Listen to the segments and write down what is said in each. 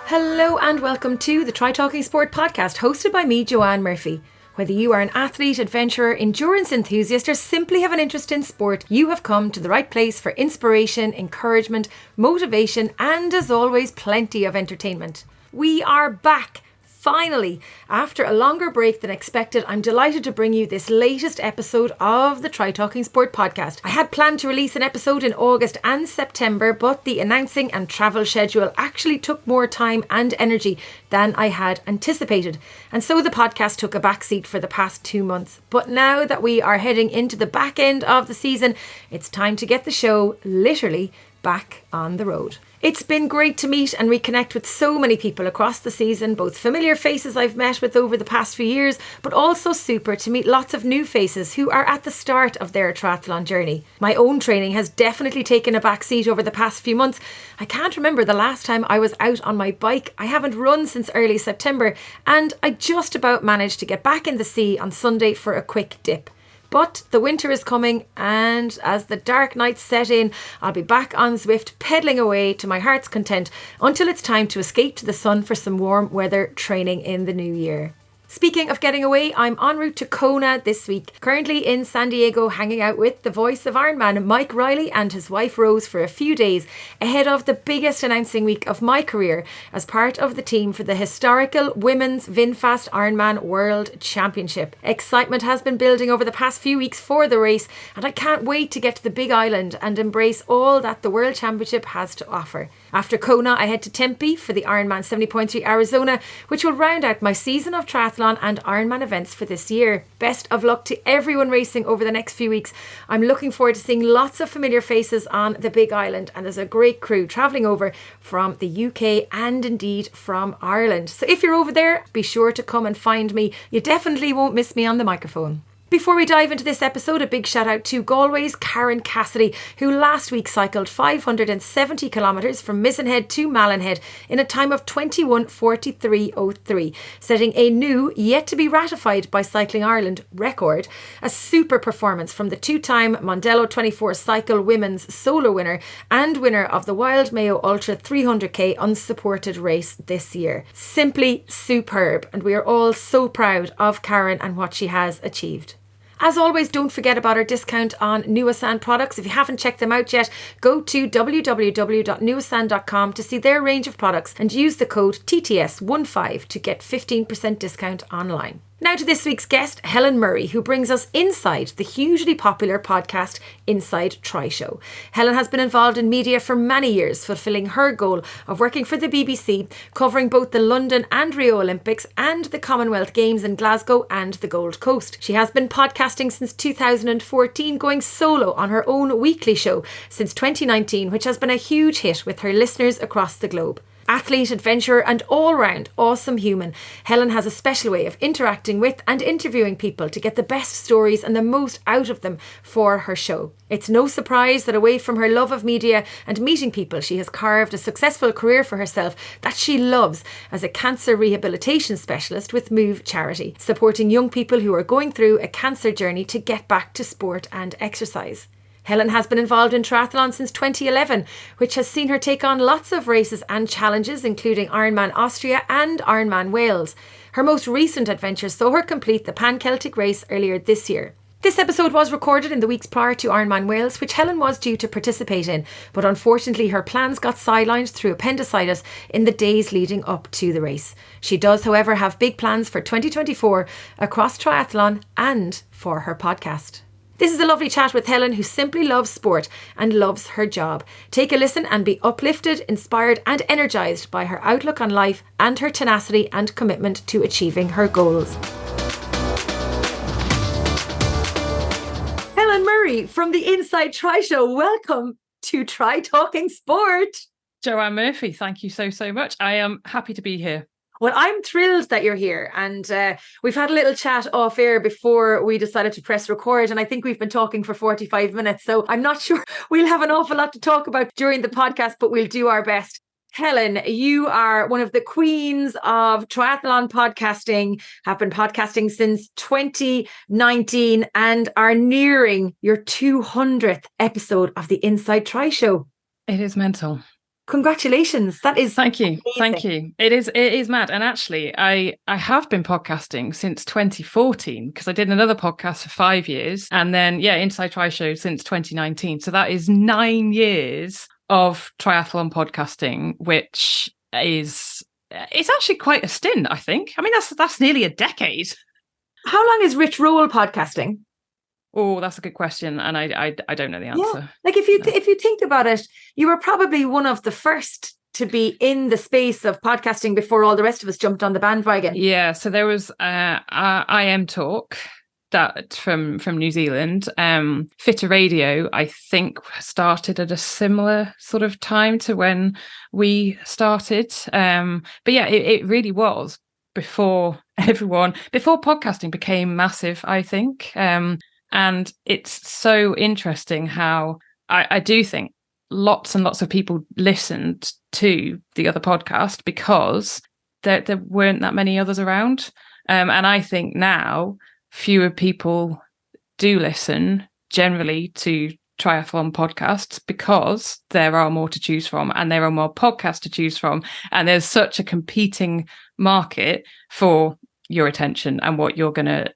Hello and welcome to the Try Talking Sport podcast, hosted by me, Joanne Murphy. Whether you are an athlete, adventurer, endurance enthusiast, or simply have an interest in sport, you have come to the right place for inspiration, encouragement, motivation, and as always, plenty of entertainment. We are back. Finally, after a longer break than expected, I'm delighted to bring you this latest episode of the Try Talking Sport podcast. I had planned to release an episode in August and September, but the announcing and travel schedule actually took more time and energy than I had anticipated. And so the podcast took a backseat for the past 2 months. But now that we are heading into the back end of the season, it's time to get the show literally back on the road. It's been great to meet and reconnect with so many people across the season, both familiar faces I've met with over the past few years, but also super to meet lots of new faces who are at the start of their triathlon journey. My own training has definitely taken a backseat over the past few months. I can't remember the last time I was out on my bike. I haven't run since early September, and I just about managed to get back in the sea on Sunday for a quick dip. But the winter is coming, and as the dark nights set in, I'll be back on Zwift pedalling away to my heart's content until it's time to escape to the sun for some warm weather training in the new year. Speaking of getting away, I'm en route to Kona this week, currently in San Diego hanging out with the voice of Ironman, Mike Riley, and his wife Rose for a few days ahead of the biggest announcing week of my career as part of the team for the historical Women's VinFast Ironman World Championship. Excitement has been building over the past few weeks for the race, and I can't wait to get to the Big Island and embrace all that the World Championship has to offer. After Kona, I head to Tempe for the Ironman 70.3 Arizona, which will round out my season of triathlon and Ironman events for this year. Best of luck to everyone racing over the next few weeks. I'm looking forward to seeing lots of familiar faces on the Big Island, and there's a great crew travelling over from the UK and indeed from Ireland. So if you're over there, be sure to come and find me. You definitely won't miss me on the microphone. Before we dive into this episode, a big shout out to Galway's Karen Cassidy, who last week cycled 570 kilometres from Misenhead to Mallinhead in a time of 21:43:03, setting a new, yet to be ratified by Cycling Ireland, record. A super performance from the two-time Mondello 24 Cycle Women's solo winner and winner of the Wild Mayo Ultra 300k unsupported race this year. Simply superb, and we are all so proud of Karen and what she has achieved. As always, don't forget about our discount on Nuasan products. If you haven't checked them out yet, go to www.nuasan.com to see their range of products and use the code TTS15 to get 15% discount online. Now to this week's guest, Helen Murray, who brings us inside the hugely popular podcast Inside Tri Show. Helen has been involved in media for many years, fulfilling her goal of working for the BBC, covering both the London and Rio Olympics and the Commonwealth Games in Glasgow and the Gold Coast. She has been podcasting since 2014, going solo on her own weekly show since 2019, which has been a huge hit with her listeners across the globe. Athlete, adventurer and all-round awesome human, Helen has a special way of interacting with and interviewing people to get the best stories and the most out of them for her show. It's no surprise that away from her love of media and meeting people, she has carved a successful career for herself that she loves as a Cancer Rehabilitation Specialist with Move Charity, supporting young people who are going through a cancer journey to get back to sport and exercise. Helen has been involved in triathlon since 2011, which has seen her take on lots of races and challenges, including Ironman Austria and IRONMAN Wales. Her most recent adventure saw her complete the Pan Celtic Race earlier this year. This episode was recorded in the weeks prior to IRONMAN Wales, which Helen was due to participate in, but unfortunately her plans got sidelined through appendicitis in the days leading up to the race. She does, however, have big plans for 2024 across triathlon and for her podcast. This is a lovely chat with Helen, who simply loves sport and loves her job. Take a listen and be uplifted, inspired and energised by her outlook on life and her tenacity and commitment to achieving her goals. Helen Murray from the Inside Tri Show, welcome to Try Talking Sport. Joanne Murphy, thank you so much. I am happy to be here. Well, I'm thrilled that you're here, and we've had a little chat off air before we decided to press record, and I think we've been talking for 45 minutes, so I'm not sure we'll have an awful lot to talk about during the podcast, but we'll do our best. Helen, you are one of the queens of triathlon podcasting, have been podcasting since 2019 and are nearing your 200th episode of the Inside Tri Show. It is mental. Congratulations. That is Thank you. amazing. Thank you. It is mad. And actually, I have been podcasting since 2014 because I did another podcast for 5 years. And then, Inside Tri Show since 2019. So that is 9 years of triathlon podcasting, which is, it's actually quite a stint, I think. I mean, that's nearly a decade. How long is Rich Roll podcasting? Oh, that's a good question. And I don't know the answer. Yeah. Like if you think about it, you were probably one of the first to be in the space of podcasting before all the rest of us jumped on the bandwagon. Yeah. So there was IM Talk that from New Zealand. Fitter Radio, I think, started at a similar sort of time to when we started. But yeah, it really was before podcasting became massive, I think. And it's so interesting how I do think lots and lots of people listened to the other podcast because there weren't that many others around. And I think now fewer people do listen generally to triathlon podcasts because there are more to choose from and there are more podcasts to choose from. And there's such a competing market for your attention and what you're going to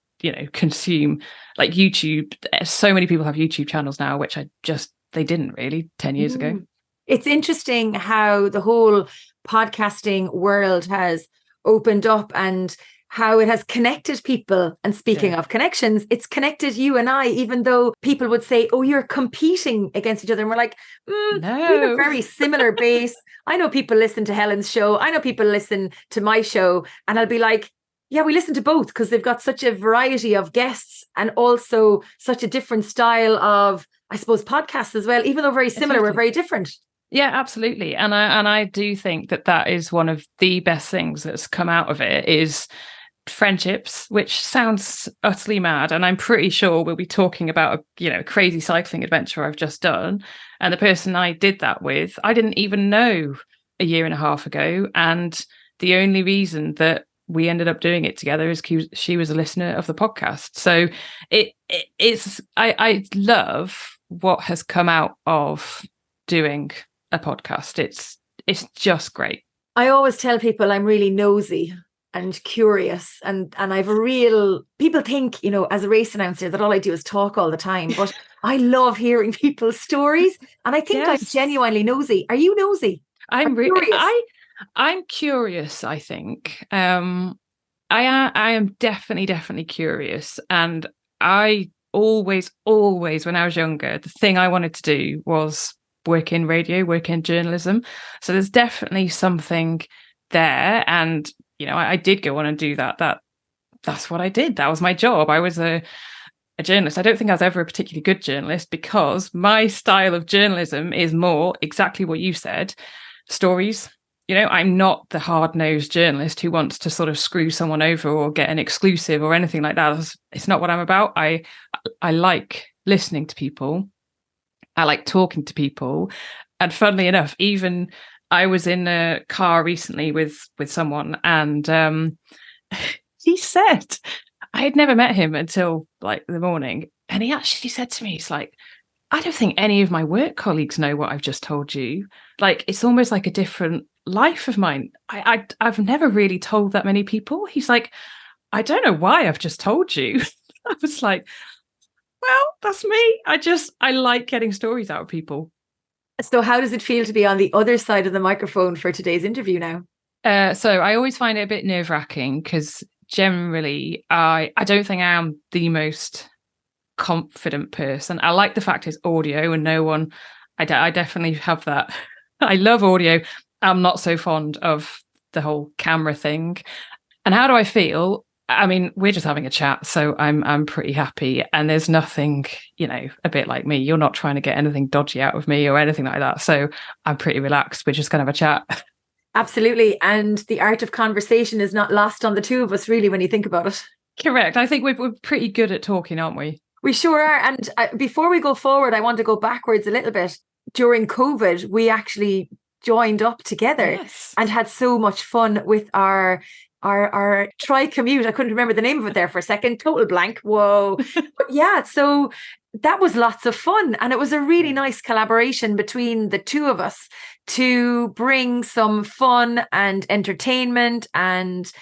consume. Like YouTube, so many people have YouTube channels now, which they didn't really 10 years ago. It's interesting how the whole podcasting world has opened up and how it has connected people. And speaking of connections, it's connected you and I, even though people would say, oh, you're competing against each other. And we're like, no. We have a very similar base. I know people listen to Helen's show. I know people listen to my show. And I'll be like, yeah, we listen to both because they've got such a variety of guests and also such a different style of, I suppose, podcasts as well. Even though very similar, we're very different. Yeah, absolutely. And I do think that is one of the best things that's come out of it is friendships, which sounds utterly mad. And I'm pretty sure we'll be talking about a crazy cycling adventure I've just done. And the person I did that with, I didn't even know a year and a half ago. And the only reason that we ended up doing it together is she was a listener of the podcast. So I love what has come out of doing a podcast. It's just great. I always tell people I'm really nosy and curious and I've people think, as a race announcer that all I do is talk all the time, but I love hearing people's stories and I think I'm genuinely nosy. Are you nosy? I'm curious, I think. I am definitely curious. And I always, when I was younger, the thing I wanted to do was work in radio, work in journalism. So there's definitely something there. And, I did go on and do that. That's what I did. That was my job. I was a journalist. I don't think I was ever a particularly good journalist because my style of journalism is more exactly what you said, stories. I'm not the hard-nosed journalist who wants to sort of screw someone over or get an exclusive or anything like that. It's not what I'm about. I like listening to people. I like talking to people. And funnily enough, even I was in a car recently with someone and he said, I had never met him until like the morning. And he actually said to me, he's like, I don't think any of my work colleagues know what I've just told you. Like, it's almost like a different life of mine. I've never really told that many people. He's like, I don't know why I've just told you. I was like, well, that's me. I like getting stories out of people. So how does it feel to be on the other side of the microphone for today's interview now? So I always find it a bit nerve-wracking because generally I don't think I am the most confident person. I like the fact it's audio and no one, I definitely have that. I love audio. I'm not so fond of the whole camera thing. And how do I feel? I mean, we're just having a chat, so I'm pretty happy. And there's nothing, a bit like me. You're not trying to get anything dodgy out of me or anything like that. So I'm pretty relaxed. We're just going to have a chat. Absolutely. And the art of conversation is not lost on the two of us, really, when you think about it. Correct. I think we're pretty good at talking, aren't we? We sure are. And before we go forward, I want to go backwards a little bit. During COVID, we actually joined up together Yes. and had so much fun with our tri-commute. I couldn't remember the name of it there for a second. Total blank. Whoa. But yeah, so that was lots of fun. And it was a really nice collaboration between the two of us to bring some fun and entertainment and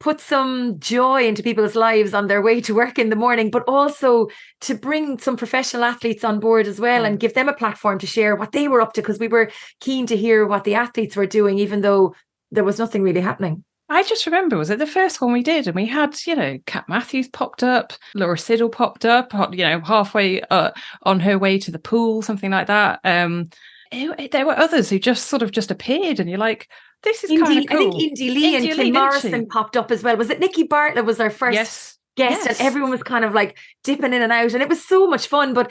put some joy into people's lives on their way to work in the morning, but also to bring some professional athletes on board as well and give them a platform to share what they were up to, because we were keen to hear what the athletes were doing, even though there was nothing really happening. I just remember, was it the first one we did? And we had, Kat Matthews popped up, Laura Siddle popped up, halfway on her way to the pool, something like that. There were others who just appeared, and you're like, this is kind of cool. I think Indy Lee and Kim Morrison popped up as well. Was it Nikki Bartlett was our first guest? And everyone was kind of like dipping in and out, and it was so much fun. But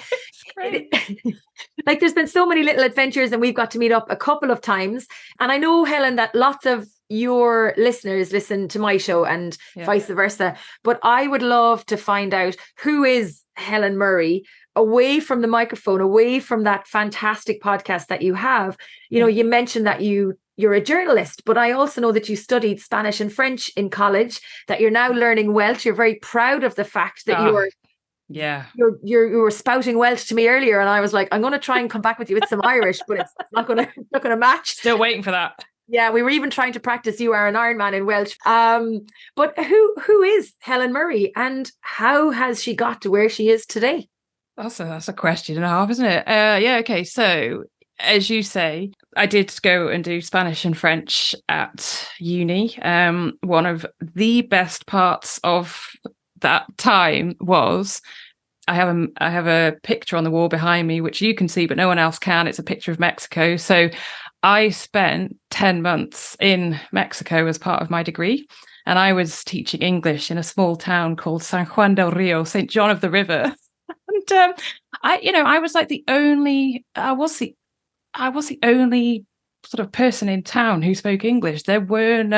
like, there's been so many little adventures, and we've got to meet up a couple of times. And I know, Helen, that lots of your listeners listen to my show and vice versa. But I would love to find out, who is Helen Murray, away from the microphone, away from that fantastic podcast that you have. You mentioned that you're a journalist, but I also know that you studied Spanish and French in college, that you're now learning Welsh. You're very proud of the fact that you were spouting Welsh to me earlier, and I was like, I'm going to try and come back with you with some Irish, but it's not going to match. Still waiting for that. Yeah, we were even trying to practice "You Are an Ironman" in Welsh. But who is Helen Murray, and how has she got to where she is today? That's a question and a half, isn't it? Okay. So, as you say, I did go and do Spanish and French at uni. One of the best parts of that time was I have a picture on the wall behind me, which you can see, but no one else can. It's a picture of Mexico. So I spent 10 months in Mexico as part of my degree, and I was teaching English in a small town called San Juan del Rio, St. John of the River. And I was like I was the only sort of person in town who spoke English. There weren't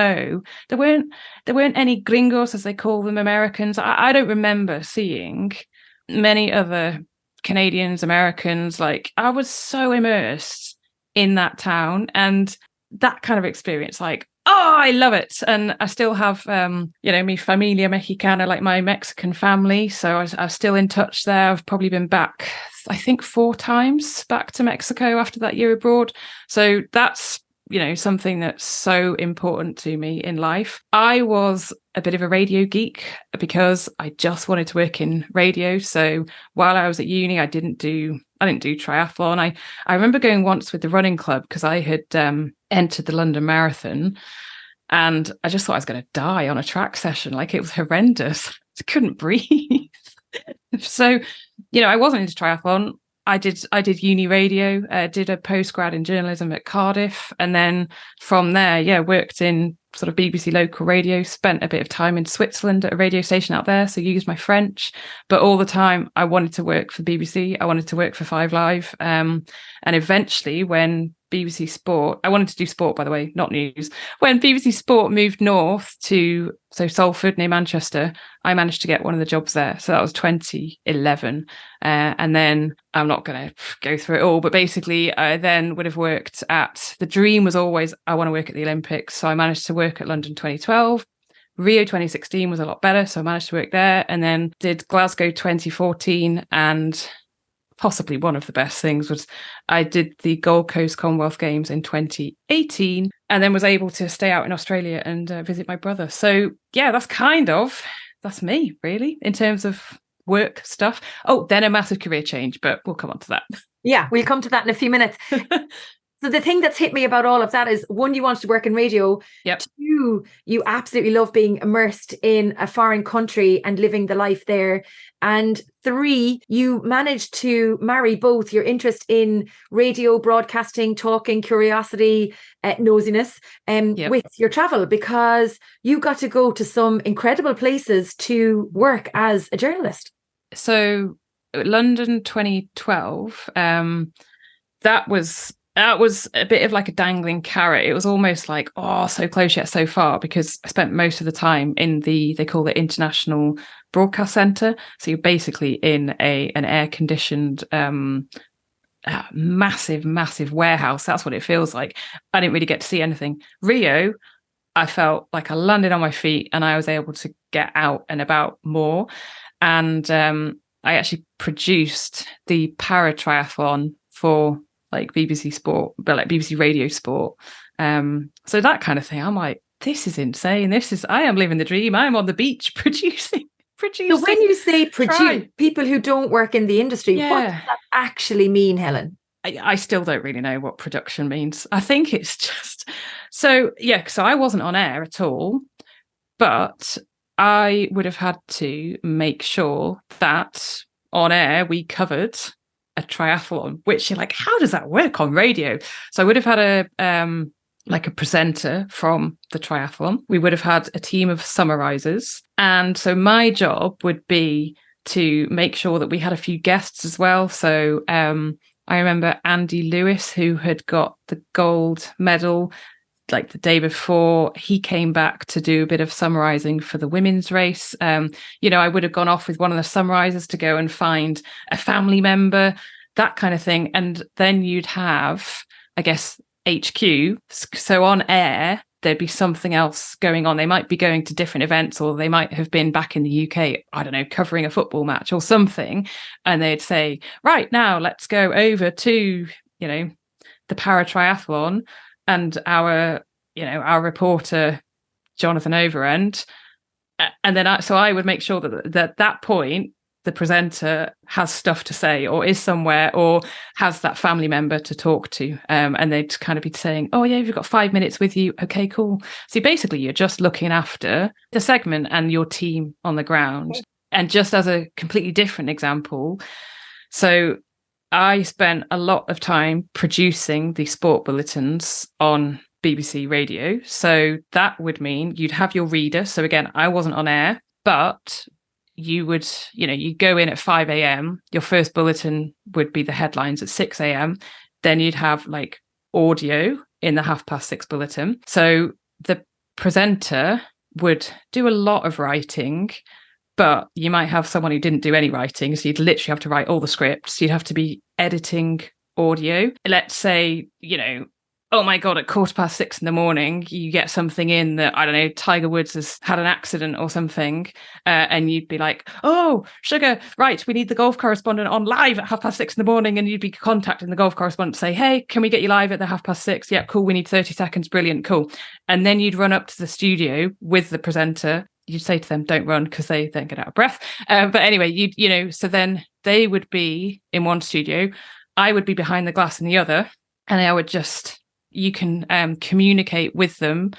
any gringos, as they call them, Americans. I don't remember seeing many other Canadians, Americans. Like, I was so immersed in that town and that kind of experience, like, oh, I love it. And I still have mi familia mexicana, like my Mexican family, so I'm still in touch there. I've probably been back, I think, 4 times back to Mexico after that year abroad, so that's something that's so important to me in life. I was a bit of a radio geek because I just wanted to work in radio. So while I was at uni, I didn't do triathlon. I remember going once with the running club because I had entered the London Marathon, and I just thought I was going to die on a track session. Like, it was horrendous. I couldn't breathe. So, I wasn't into triathlon. I did uni radio, did a postgrad in journalism at Cardiff, and then from there, worked in sort of BBC local radio, spent a bit of time in Switzerland at a radio station out there, so used my French. But all the time I wanted to work for BBC, I wanted to work for 5 Live, and eventually when BBC Sport, I wanted to do sport, by the way, not news. When BBC Sport moved north to Salford near Manchester, I managed to get one of the jobs there. So that was 2011. And then I'm not going to go through it all, but basically I then would have worked at, the dream was always, I want to work at the Olympics. So I managed to work at London 2012. Rio 2016 was a lot better, so I managed to work there, and then did Glasgow 2014, and possibly one of the best things was I did the Gold Coast Commonwealth Games in 2018, and then was able to stay out in Australia and visit my brother. So yeah, that's me really in terms of work stuff. Oh, then a massive career change, but we'll come on to that. Yeah, we'll come to that in a few minutes. So the thing that's hit me about all of that is, 1, you wanted to work in radio. Yep. 2, you absolutely love being immersed in a foreign country and living the life there. And 3, you managed to marry both your interest in radio, broadcasting, talking, curiosity, nosiness, with your travel, because you got to go to some incredible places to work as a journalist. So London 2012, that was a bit of like a dangling carrot. It was almost like, oh, so close yet so far, because I spent most of the time in they call it International Broadcast Centre. So you're basically in an air-conditioned massive warehouse. That's what it feels like. I didn't really get to see anything. Rio, I felt like I landed on my feet and I was able to get out and about more. And I actually produced the para triathlon for like BBC Sport, but like BBC Radio Sport. So that kind of thing. I'm like, this is insane. I am living the dream. I'm on the beach producing. So when you say produce, people who don't work in the industry, what does that actually mean, Helen? I still don't really know what production means. I think it's just so I wasn't on air at all, but I would have had to make sure that on air we covered a triathlon, which you're like, how does that work on radio? So I would have had a presenter from the triathlon. We would have had a team of summarizers. And so my job would be to make sure that we had a few guests as well. So I remember Andy Lewis, who had got the gold medal like the day before. He came back to do a bit of summarizing for the women's race. I would have gone off with one of the summarizers to go and find a family member, that kind of thing. And then you'd have, I guess, HQ. So on air, there'd be something else going on. They might be going to different events, or they might have been back in the UK, I don't know, covering a football match or something. And they'd say, right now, let's go over to, the para triathlon. And our reporter, Jonathan Overend. And then I would make sure that at that point, the presenter has stuff to say, or is somewhere, or has that family member to talk to. And they'd kind of be saying, oh yeah, you've got 5 minutes with you. Okay, cool. So basically you're just looking after the segment and your team on the ground. And just as a completely different example, so I spent a lot of time producing the sport bulletins on BBC Radio. So that would mean you'd have your reader. So again, I wasn't on air, but you would, you go in at 5 a.m. Your first bulletin would be the headlines at 6 a.m. Then you'd have like audio in the 6:30 bulletin. So the presenter would do a lot of writing, but you might have someone who didn't do any writing. So you'd literally have to write all the scripts. You'd have to be editing audio. Let's say, oh my God, at 6:15 in the morning, you get something in that, I don't know, Tiger Woods has had an accident or something. And you'd be like, oh, sugar, right, we need the golf correspondent on live at 6:30 in the morning. And you'd be contacting the golf correspondent to say, hey, can we get you live at the 6:30? Yeah, cool. We need 30 seconds. Brilliant. Cool. And then you'd run up to the studio with the presenter. You'd say to them, don't run, because they then get out of breath. But anyway, so then they would be in one studio. I would be behind the glass in the other. And I would you can communicate with them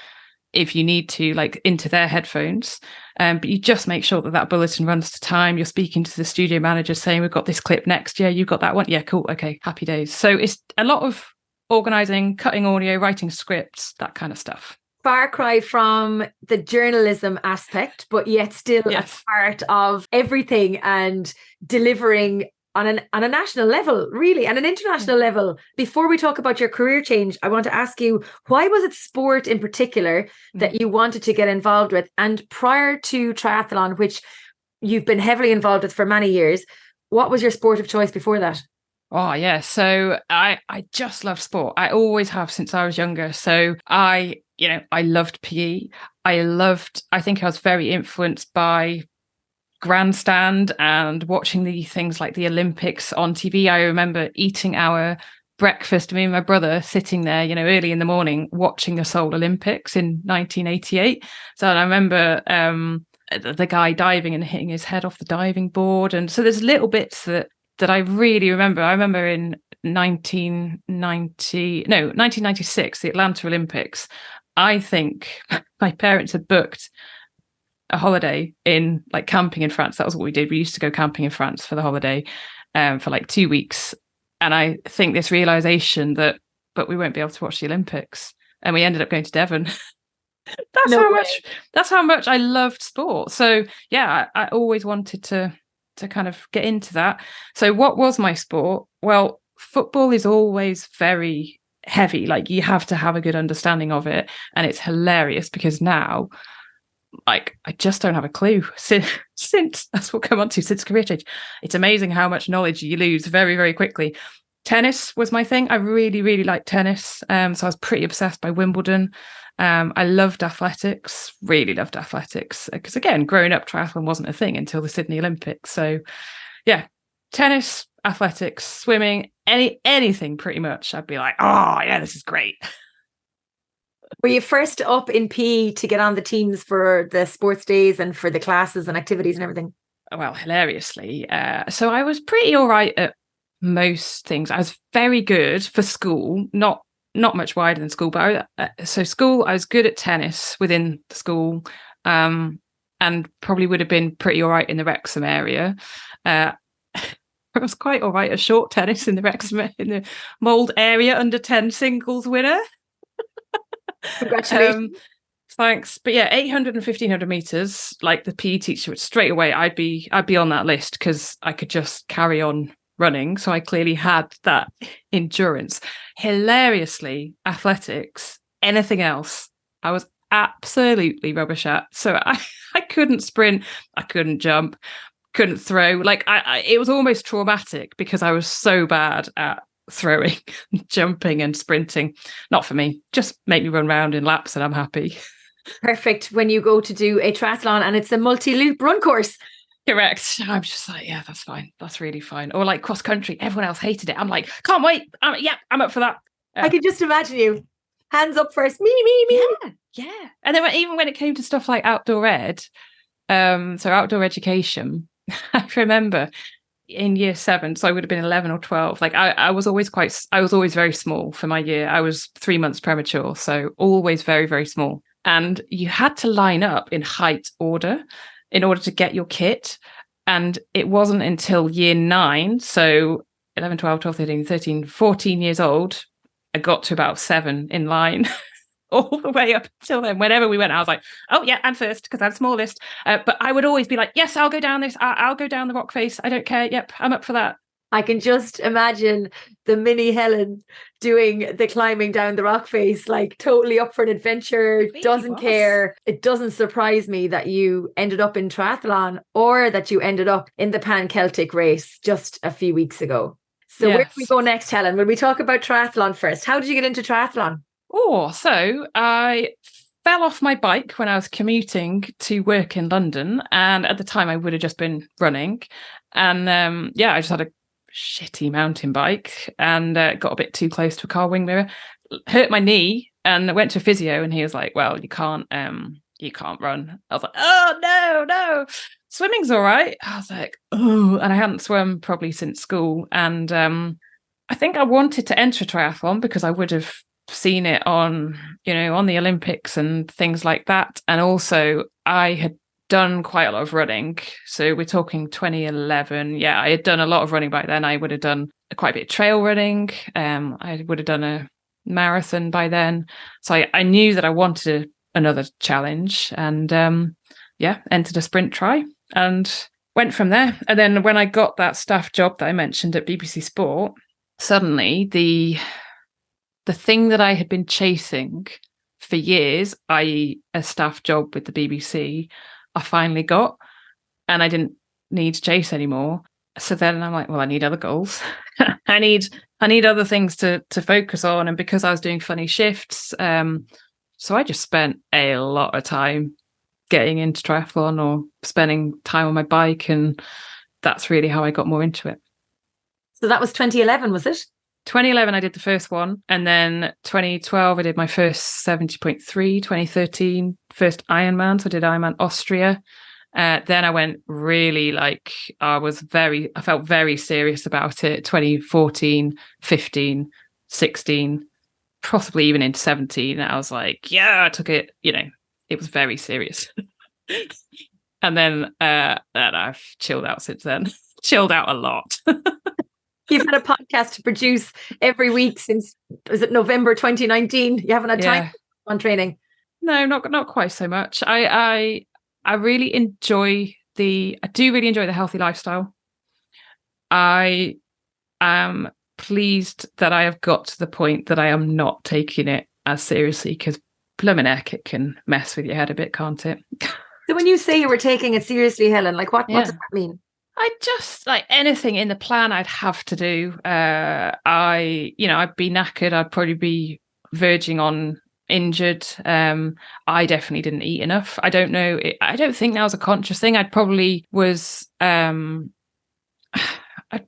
if you need to, like into their headphones. But you just make sure that bulletin runs to time. You're speaking to the studio manager saying, we've got this clip next. Yeah, you've got that one. Yeah, cool. Okay, happy days. So it's a lot of organising, cutting audio, writing scripts, that kind of stuff. Far cry from the journalism aspect, but yet still a part of everything and delivering on a national level, really, and an international level. Before we talk about your career change, I want to ask you, why was it sport in particular that you wanted to get involved with? And prior to triathlon, which you've been heavily involved with for many years, what was your sport of choice before that? Oh, yeah. So I just love sport. I always have since I was younger. So I loved PE. I think I was very influenced by grandstand and watching the things like the Olympics on TV. I remember eating our breakfast, me and my brother sitting there, early in the morning watching the Seoul Olympics in 1988. So I remember the guy diving and hitting his head off the diving board. And so there's little bits that I really remember. I remember in 1996, the Atlanta Olympics, I think my parents had booked a holiday in like camping in France. That was what we did. We used to go camping in France for the holiday for like 2 weeks. And I think this realization but we won't be able to watch the Olympics. And we ended up going to Devon. That's how much I loved sport. So yeah, I always wanted to kind of get into that. So what was my sport? Well, football is always very heavy. Like you have to have a good understanding of it. And it's hilarious because now, like, I just don't have a clue since that's what come on to since career change. It's amazing how much knowledge you lose very, very quickly. tennis was my thing. I really, really liked tennis. So I was pretty obsessed by Wimbledon. I loved athletics, really loved athletics. Because again, growing up, triathlon wasn't a thing until the Sydney Olympics. So yeah, tennis, athletics, swimming, anything pretty much. I'd be like, oh yeah, this is great. Were you first up in PE to get on the teams for the sports days and for the classes and activities and everything? Well, hilariously. So I was pretty all right at most things. I was very good for school, not much wider than school, but school, I was good at tennis within the school, and probably would have been pretty all right in the Wrexham area. I was quite all right at short tennis in the Wrexham, in the Mould area, under 10 singles winner. Congratulations. Thanks. But yeah, 800 and 1500 meters, like the PE teacher would straight away, I'd be on that list because I could just carry on running. So I clearly had that endurance. Hilariously, athletics, anything else, I was absolutely rubbish at. So I couldn't sprint, I couldn't jump, couldn't throw. Like it was almost traumatic because I was so bad at throwing, jumping and sprinting. Not for me. Just make me run around in laps and I'm happy. Perfect when you go to do a triathlon and it's a multi-loop run course. Correct. I'm just like, yeah, that's fine. That's really fine. Or like cross country, everyone else hated it. I'm like, can't wait. I'm up for that. I can just imagine you. Hands up first. Me. Yeah. And then even when it came to stuff like outdoor ed, so outdoor education, I remember in year 7, so I would have been 11 or 12. Like I was always very small for my year. I was 3 months premature, so always very, very small. And you had to line up in height order in order to get your kit. And it wasn't until year 9, so 11, 12, 12, 13, 13, 14 years old, I got to about 7 in line. All the way up until then, whenever we went, I was like, oh yeah, I'm first because I'm smallest. But I would always be like, yes, I'll go down this. I'll go down the rock face. I don't care. Yep, I'm up for that. I can just imagine the mini Helen doing the climbing down the rock face, like totally up for an adventure, Really doesn't care. It doesn't surprise me that you ended up in triathlon or that you ended up in the Pan Celtic Race just a few weeks ago. So Where do we go next, Helen? Will we talk about triathlon first? How did you get into triathlon? Oh, so I fell off my bike when I was commuting to work in London. And at the time I would have just been running. And I just had a shitty mountain bike and got a bit too close to a car wing mirror, hurt my knee, and I went to a physio and he was like, well, you can't run. I was like, oh, no. Swimming's all right. I was like, oh, and I hadn't swum probably since school. And I think I wanted to enter triathlon because I would have seen it on the Olympics and things like that. And also I had done quite a lot of running. So we're talking 2011. Yeah, I had done a lot of running back then. I would have done quite a bit of trail running. I would have done a marathon by then. So I knew that I wanted another challenge and entered a sprint try and went from there. And then when I got that staff job that I mentioned at BBC Sport, suddenly the thing that I had been chasing for years, i.e. a staff job with the BBC, I finally got, and I didn't need to chase anymore. So then I'm like, well, I need other goals. I need other things to focus on. And because I was doing funny shifts, so I just spent a lot of time getting into triathlon or spending time on my bike. And that's really how I got more into it. So that was 2011, was it? 2011, I did the first one. And then 2012, I did my first 70.3, 2013, first Ironman. So I did Ironman Austria. Then I went really I felt very serious about it. 2014, 15, 16, possibly even into 17. I was like, yeah, I took it, it was very serious. And then I've chilled out since then. Chilled out a lot. You've had a podcast to produce every week since, was it November 2019? You haven't had time on training? No, not quite so much. I really enjoy I do really enjoy the healthy lifestyle. I am pleased that I have got to the point that I am not taking it as seriously because blooming heck, it can mess with your head a bit, can't it? So when you say you were taking it seriously, Helen, like what does that mean? I just like anything in the plan I'd have to do. I'd be knackered. I'd probably be verging on injured. I definitely didn't eat enough. I don't know. I don't think that was a conscious thing. I'd probably was. I'd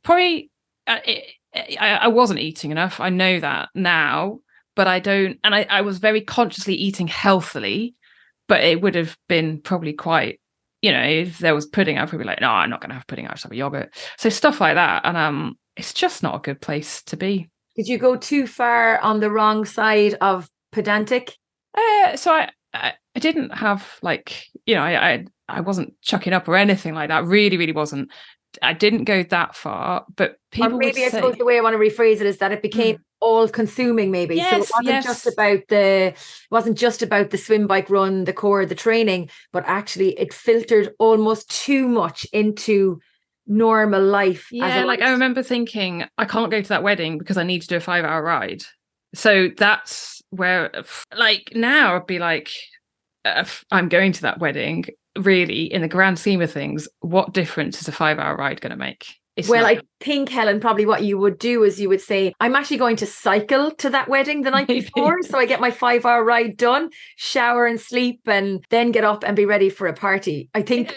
probably. I wasn't eating enough. I know that now, but I don't. And I was very consciously eating healthily, but it would have been probably quite. If there was pudding, I'd probably be like, no, I'm not going to have pudding. I'll just have a yogurt. So stuff like that. And it's just not a good place to be. Did you go too far on the wrong side of pedantic? So I didn't have I wasn't chucking up or anything like that. Really, really wasn't. I didn't go that far, but people or maybe would I say, suppose the way I want to rephrase it is that it became all consuming, maybe. Yes, so it wasn't just about the swim, bike, run, the core, the training, but actually it filtered almost too much into normal life. Yeah, I remember thinking, I can't go to that wedding because I need to do a 5-hour ride. So that's where, now I'd be like, I'm going to that wedding. Really, in the grand scheme of things, what difference is a 5-hour ride going to make? I think, Helen, probably what you would do is you would say, I'm actually going to cycle to that wedding the night before. So I get my 5-hour ride done, shower and sleep, and then get up and be ready for a party. I think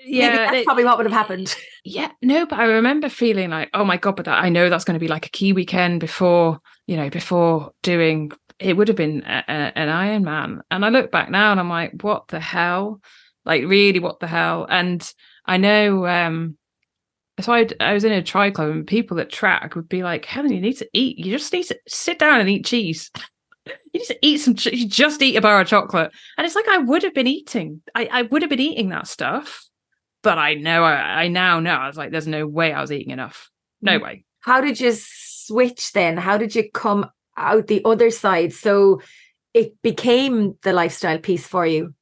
maybe that's probably what would have happened. Yeah, no, but I remember feeling like, oh my God, but I know that's going to be like a key weekend before doing, it would have been an Ironman. And I look back now and I'm like, what the hell? Like, really, what the hell? And I know, so I was in a tri club and people that track would be like, Helen, you need to eat. You just need to sit down and eat cheese. You need to eat you just eat a bar of chocolate. And it's like, I would have been eating. I would have been eating that stuff. But I know, I now know. I was like, there's no way I was eating enough. No way. How did you switch then? How did you come out the other side? So it became the lifestyle piece for you.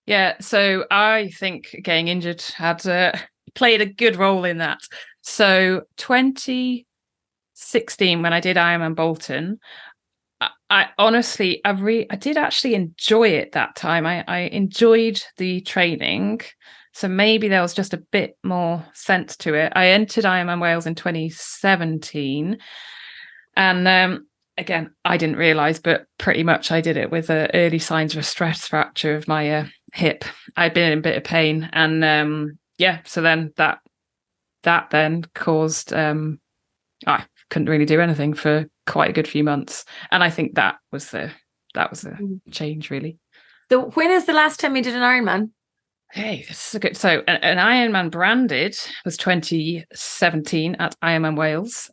Yeah, so I think getting injured had played a good role in that. So 2016, when I did Ironman Bolton, I honestly, I did actually enjoy it that time. I enjoyed the training. So maybe there was just a bit more sense to it. I entered Ironman Wales in 2017. And again, I didn't realise, but pretty much I did it with early signs of a stress fracture of my hip. I'd been in a bit of pain, and so then that then caused I couldn't really do anything for quite a good few months, and I think that was the change, really. So when is the last time you did an Ironman? Hey, this is a good. So an Ironman branded was 2017 at Ironman Wales.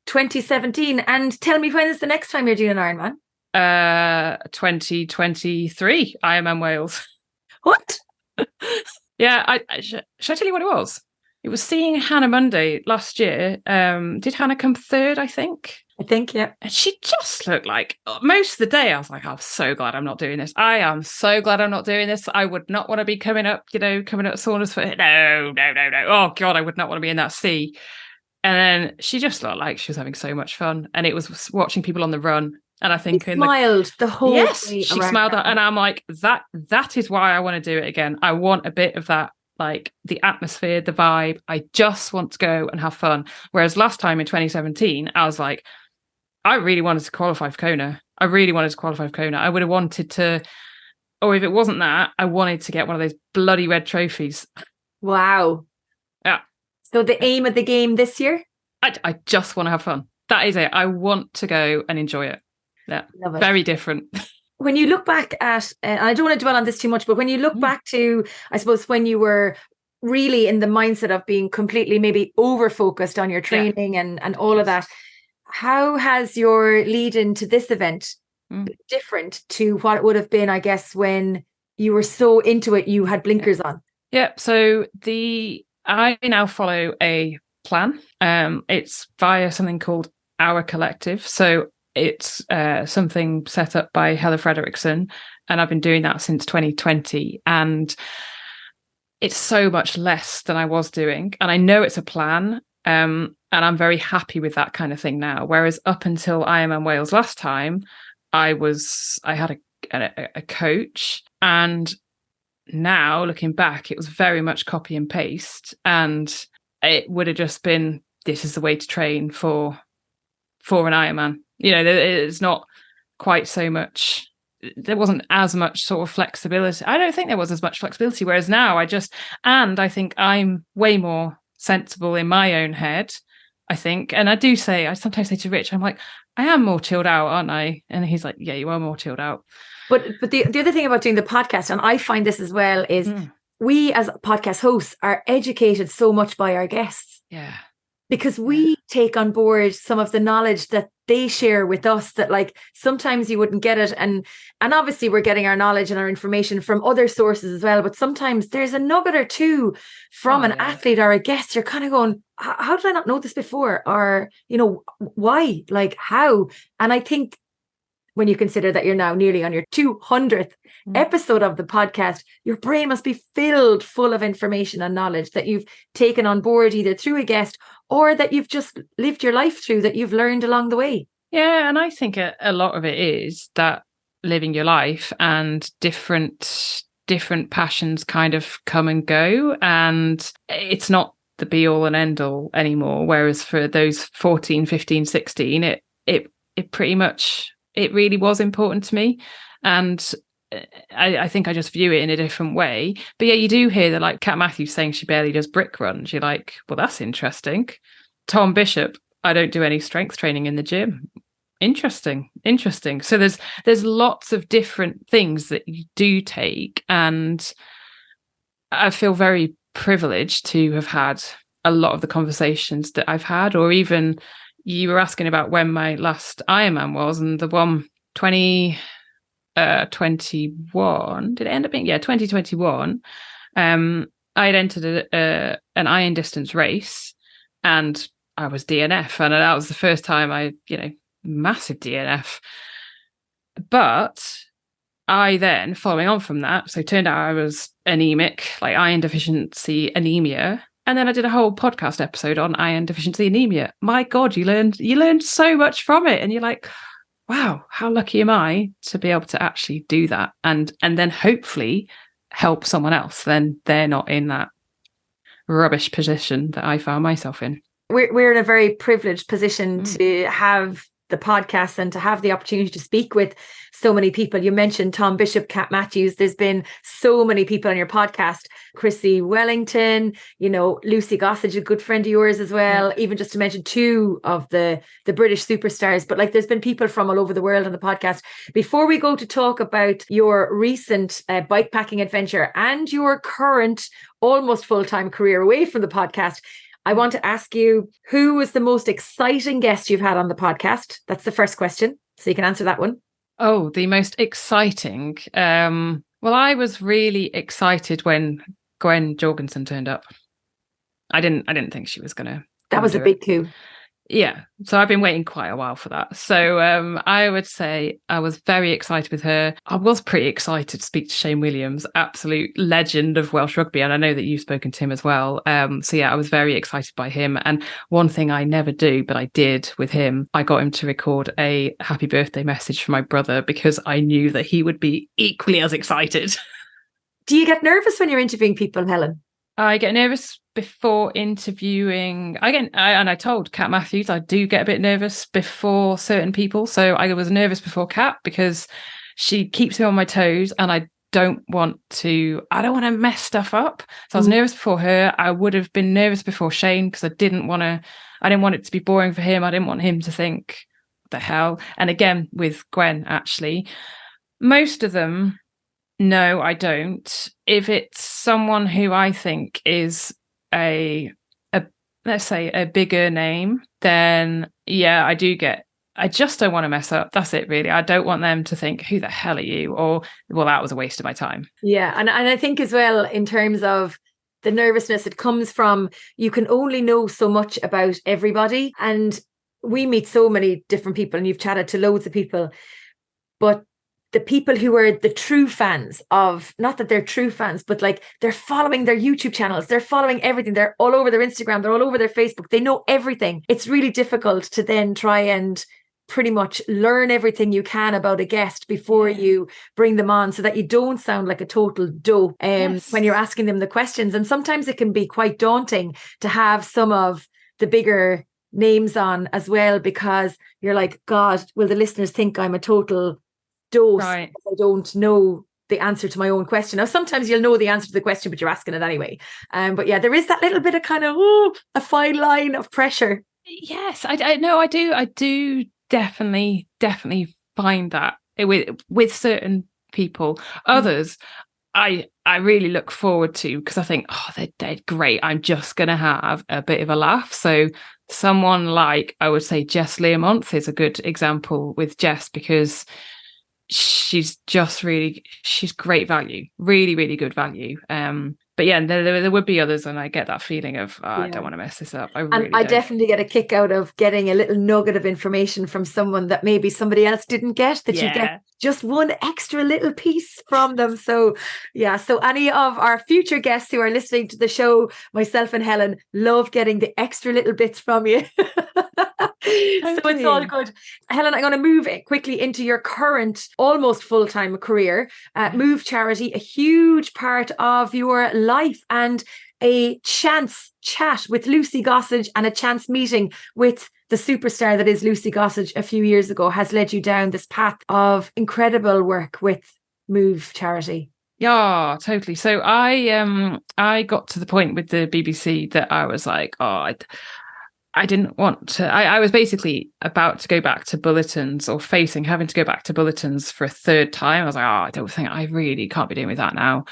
2017, and tell me, when is the next time you're doing an Ironman? 2023 Ironman Wales. What? Yeah, should I tell you what it was? It was seeing Hannah Monday last year. Did Hannah come third, I think? I think, yeah. And she just looked like, most of the day I was like, I'm so glad I'm not doing this. I am so glad I'm not doing this. I would not want to be coming up saunas for no. Oh God, I would not want to be in that sea. And then she just looked like she was having so much fun. And it was watching people on the run. And I think she smiled the whole way. Yes, she smiled. And I'm like, that is why I want to do it again. I want a bit of that, like the atmosphere, the vibe. I just want to go and have fun. Whereas last time in 2017, I was like, I really wanted to qualify for Kona. I would have wanted to, or if it wasn't that, I wanted to get one of those bloody red trophies. Wow. Yeah. So the aim of the game this year? I just want to have fun. That is it. I want to go and enjoy it. Yeah. Love it. Very different. When you look back at, and I don't want to dwell on this too much, but when you look back to, I suppose, when you were really in the mindset of being completely maybe over-focused on your training and all of that, how has your lead into this event been different to what it would have been, I guess, when you were so into it, you had blinkers on? Yeah. So I now follow a plan. It's via something called Our Collective. So it's something set up by Helle Fredriksson, and I've been doing that since 2020. And it's so much less than I was doing. And I know it's a plan. And I'm very happy with that kind of thing now. Whereas up until Ironman Wales last time, I had a coach, and now looking back, it was very much copy and paste, and it would have just been, this is the way to train for an Ironman. It's not quite so much, there wasn't as much sort of flexibility. I don't think there was as much flexibility, whereas now I think I'm way more sensible in my own head, I think. And I sometimes say to Rich, I'm like, I am more chilled out, aren't I? And he's like, yeah, you are more chilled out. But the other thing about doing the podcast, and I find this as well, is we as podcast hosts are educated so much by our guests. Yeah. Because we take on board some of the knowledge that they share with us that, like, sometimes you wouldn't get it. And obviously we're getting our knowledge and our information from other sources as well. But sometimes there's a nugget or two from an athlete or a guest. You're kind of going, how did I not know this before? Or, why? Like, how? And I think when you consider that you're now nearly on your 200th episode of the podcast, your brain must be filled full of information and knowledge that you've taken on board either through a guest or that you've just lived your life through, that you've learned along the way. Yeah, and I think a lot of it is that living your life and different passions kind of come and go, and it's not the be all and end all anymore. Whereas for those 14, 15, 16, it pretty much, it really was important to me. And I think I just view it in a different way. But yeah, you do hear that, like Kat Matthews saying she barely does brick runs. You're like, well, that's interesting. Tom Bishop, I don't do any strength training in the gym. Interesting. So there's lots of different things that you do take. And I feel very privileged to have had a lot of the conversations that I've had, or even you were asking about when my last Ironman was, and the one 2021, did it end up being 2021? I had entered an iron distance race, and I was DNF, and that was the first time massive DNF. But I then, following on from that, so it turned out I was anemic, like iron deficiency anemia. And then I did a whole podcast episode on iron deficiency anemia. My God, you learned so much from it. And you're like, wow, how lucky am I to be able to actually do that and then hopefully help someone else. Then they're not in that rubbish position that I found myself in. We're in a very privileged position to have the podcast and to have the opportunity to speak with so many people. You mentioned Tom Bishop, Kat Matthews. There's been so many people on your podcast. Chrissy Wellington, Lucy Gossage, a good friend of yours as well. Even just to mention two of the British superstars. But like, there's been people from all over the world on the podcast. Before we go to talk about your recent bikepacking adventure and your current almost full-time career away from the podcast, I want to ask you, who was the most exciting guest you've had on the podcast? That's the first question. So you can answer that one. Oh, the most exciting. Well, I was really excited when Gwen Jorgensen turned up. I didn't think she was going to. That was a big coup. Yeah. So I've been waiting quite a while for that. So I would say I was very excited with her. I was pretty excited to speak to Shane Williams, absolute legend of Welsh rugby. And I know that you've spoken to him as well. So yeah, I was very excited by him. And one thing I never do, but I did with him, I got him to record a happy birthday message for my brother because I knew that he would be equally as excited. Do you get nervous when you're interviewing people, Helen? I get nervous before interviewing. I told Kat Matthews I do get a bit nervous before certain people. So I was nervous before Kat because she keeps me on my toes, and I don't want to mess stuff up. So I was nervous before her. I would have been nervous before Shane because I didn't want it to be boring for him. I didn't want him to think, what the hell? And again, with Gwen, actually, most of them, no, I don't. If it's someone who I think is let's say a bigger name, then yeah, I just don't want to mess up. That's it, really. I don't want them to think, who the hell are you? Or, well, that was a waste of my time. Yeah. And I think as well, in terms of the nervousness, it comes from, you can only know so much about everybody. And we meet so many different people, and you've chatted to loads of people, but the people who are the true fans of, not that they're true fans, but like they're following their YouTube channels, they're following everything, they're all over their Instagram, they're all over their Facebook, they know everything. It's really difficult to then try and pretty much learn everything you can about a guest before you bring them on, so that you don't sound like a total dope when you're asking them the questions. And sometimes it can be quite daunting to have some of the bigger names on as well, because you're like, God, will the listeners think I'm a total dose? Right. I don't know the answer to my own question. Now, sometimes you'll know the answer to the question, but you're asking it anyway. But yeah, there is that little bit of kind of a fine line of pressure. Yes, I know. I do definitely find that with certain people. Others, I really look forward to, because I think, they're great. I'm just going to have a bit of a laugh. So someone like, I would say, Jess Learmonth is a good example with Jess, because she's great value, really, really good value. But yeah, there would be others, and I get that feeling of I don't want to mess this up. I definitely get a kick out of getting a little nugget of information from someone that maybe somebody else didn't get, that you get just one extra little piece from them. So yeah, so any of our future guests who are listening to the show, myself and Helen love getting the extra little bits from you. So it's all good. Helen, I'm going to move quickly into your current almost full-time career. Move Charity, a huge part of your life, and a chance chat with Lucy Gossage and a chance meeting with the superstar that is Lucy Gossage a few years ago has led you down this path of incredible work with Move Charity. Yeah, totally. So I got to the point with the BBC that I was like, I didn't want to. I was basically about to go back to bulletins, or having to go back to bulletins for a third time. I was like, I don't think I really can't be doing with that now.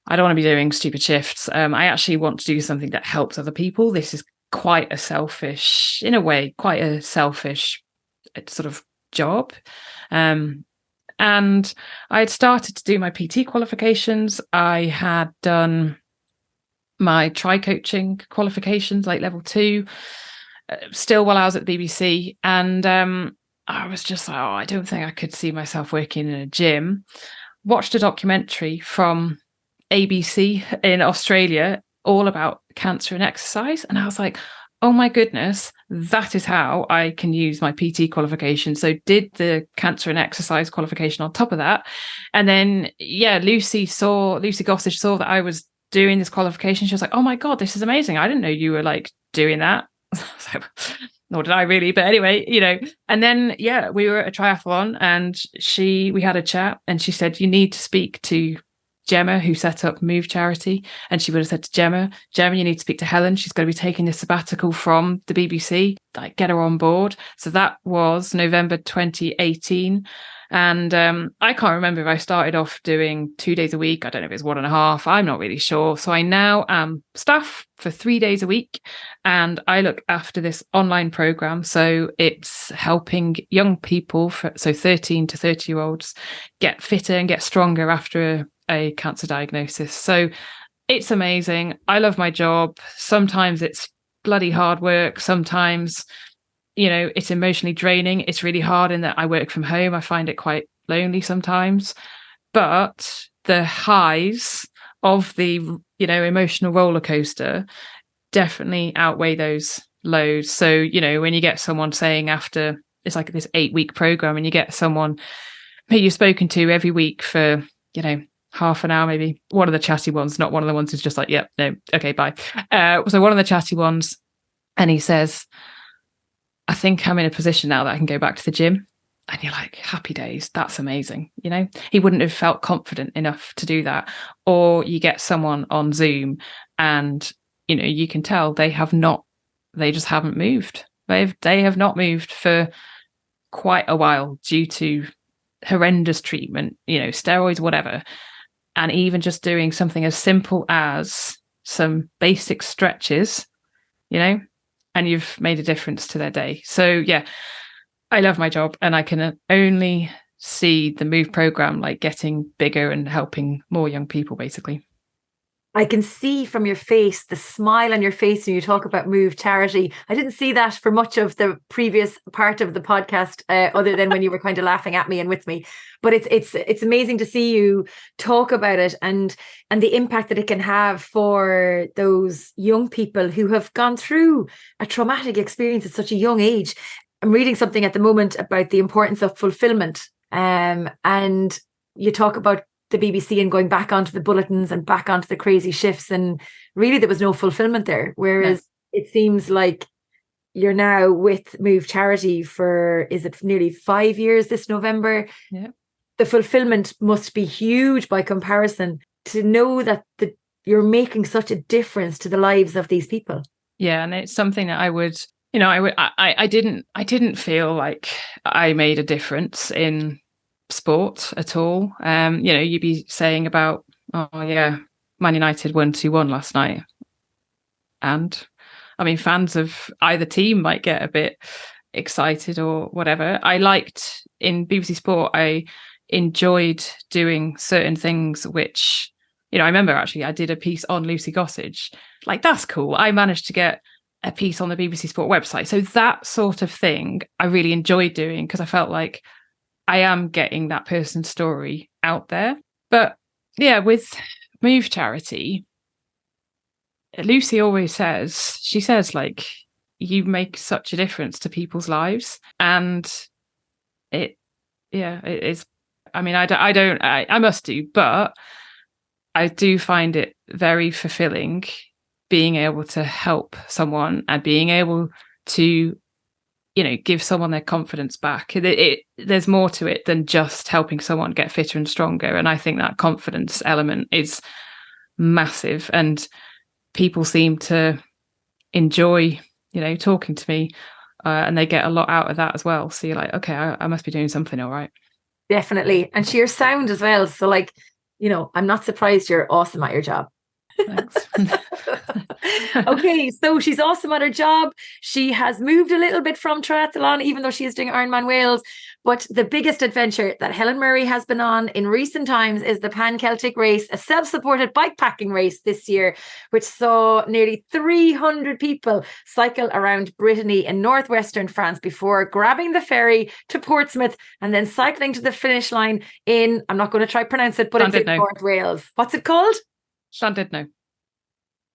I don't want to be doing stupid shifts. I actually want to do something that helps other people. This is quite a selfish sort of job. And I had started to do my PT qualifications. I had done my tri-coaching qualifications, like level 2. Still while I was at the BBC, and I was just like, I don't think I could see myself working in a gym. Watched a documentary from ABC in Australia all about cancer and exercise, and I was like, oh my goodness, that is how I can use my PT qualification. So did the cancer and exercise qualification on top of that, and then Lucy Gossage saw that I was doing this qualification. She was like, oh my God, this is amazing. I didn't know you were like doing that. So, nor did I really, but anyway, and then we were at a triathlon, and we had a chat, and she said, you need to speak to Gemma, who set up Move Charity. And she would have said to Gemma, you need to speak to Helen, she's going to be taking a sabbatical from the BBC, like, get her on board. So that was November 2018. And I can't remember if I started off doing 2 days a week. I don't know if it's 1.5. I'm not really sure. So I now am staff for 3 days a week, and I look after this online program. So it's helping young people, so 13 to 30-year-olds, get fitter and get stronger after a cancer diagnosis. So it's amazing. I love my job. Sometimes it's bloody hard work. Sometimes it's emotionally draining. It's really hard in that I work from home. I find it quite lonely sometimes, but the highs of the, emotional roller coaster definitely outweigh those lows. So, when you get someone saying, after it's like this 8-week program, and you get someone who you've spoken to every week for, half an hour, maybe, one of the chatty ones, not one of the ones who's just like, yep, no, okay, bye. So one of the chatty ones, and he says, I think I'm in a position now that I can go back to the gym. And you're like, happy days. That's amazing. He wouldn't have felt confident enough to do that. Or you get someone on Zoom, and, you can tell they just haven't moved. They have not moved for quite a while due to horrendous treatment, steroids, whatever. And even just doing something as simple as some basic stretches, and you've made a difference to their day. So I love my job, and I can only see the Move program like getting bigger and helping more young people, basically. I can see from your face, the smile on your face when you talk about Move Charity. I didn't see that for much of the previous part of the podcast, other than when you were kind of laughing at me and with me. But it's amazing to see you talk about it and the impact that it can have for those young people who have gone through a traumatic experience at such a young age. I'm reading something at the moment about the importance of fulfillment. And you talk about the BBC and going back onto the bulletins and back onto the crazy shifts. And really, there was no fulfillment there. Whereas it seems like you're now with Move Charity for, is it nearly 5 years this November? Yeah. The fulfillment must be huge by comparison, to know that you're making such a difference to the lives of these people. Yeah, and it's something that I didn't feel like I made a difference in sport at all. You'd be saying about, oh yeah, Man United won 2-1 last night. And I mean, fans of either team might get a bit excited or whatever. I liked in BBC Sport, I enjoyed doing certain things which, I remember actually I did a piece on Lucy Gossage. Like, that's cool. I managed to get a piece on the BBC Sport website. So that sort of thing I really enjoyed doing, because I felt like I am getting that person's story out there. But yeah, with Move Charity, Lucy always says, like, you make such a difference to people's lives. And it is, I mean, I must do, but I do find it very fulfilling being able to help someone and being able to, give someone their confidence back. There's more to it than just helping someone get fitter and stronger. And I think that confidence element is massive. And people seem to enjoy, talking to me, and they get a lot out of that as well. So you're like, okay, I must be doing something all right. Definitely. And sheer sound as well. So like, I'm not surprised you're awesome at your job. Thanks. Okay, so she's awesome at her job. She has moved a little bit from triathlon, even though she is doing IRONMAN Wales. But the biggest adventure that Helen Murray has been on in recent times is the Pan Celtic Race, a self-supported bikepacking race this year, which saw nearly 300 people cycle around Brittany in northwestern France before grabbing the ferry to Portsmouth and then cycling to the finish line in, I'm not going to try pronounce it, but it's in North Wales. What's it called? Llandudno.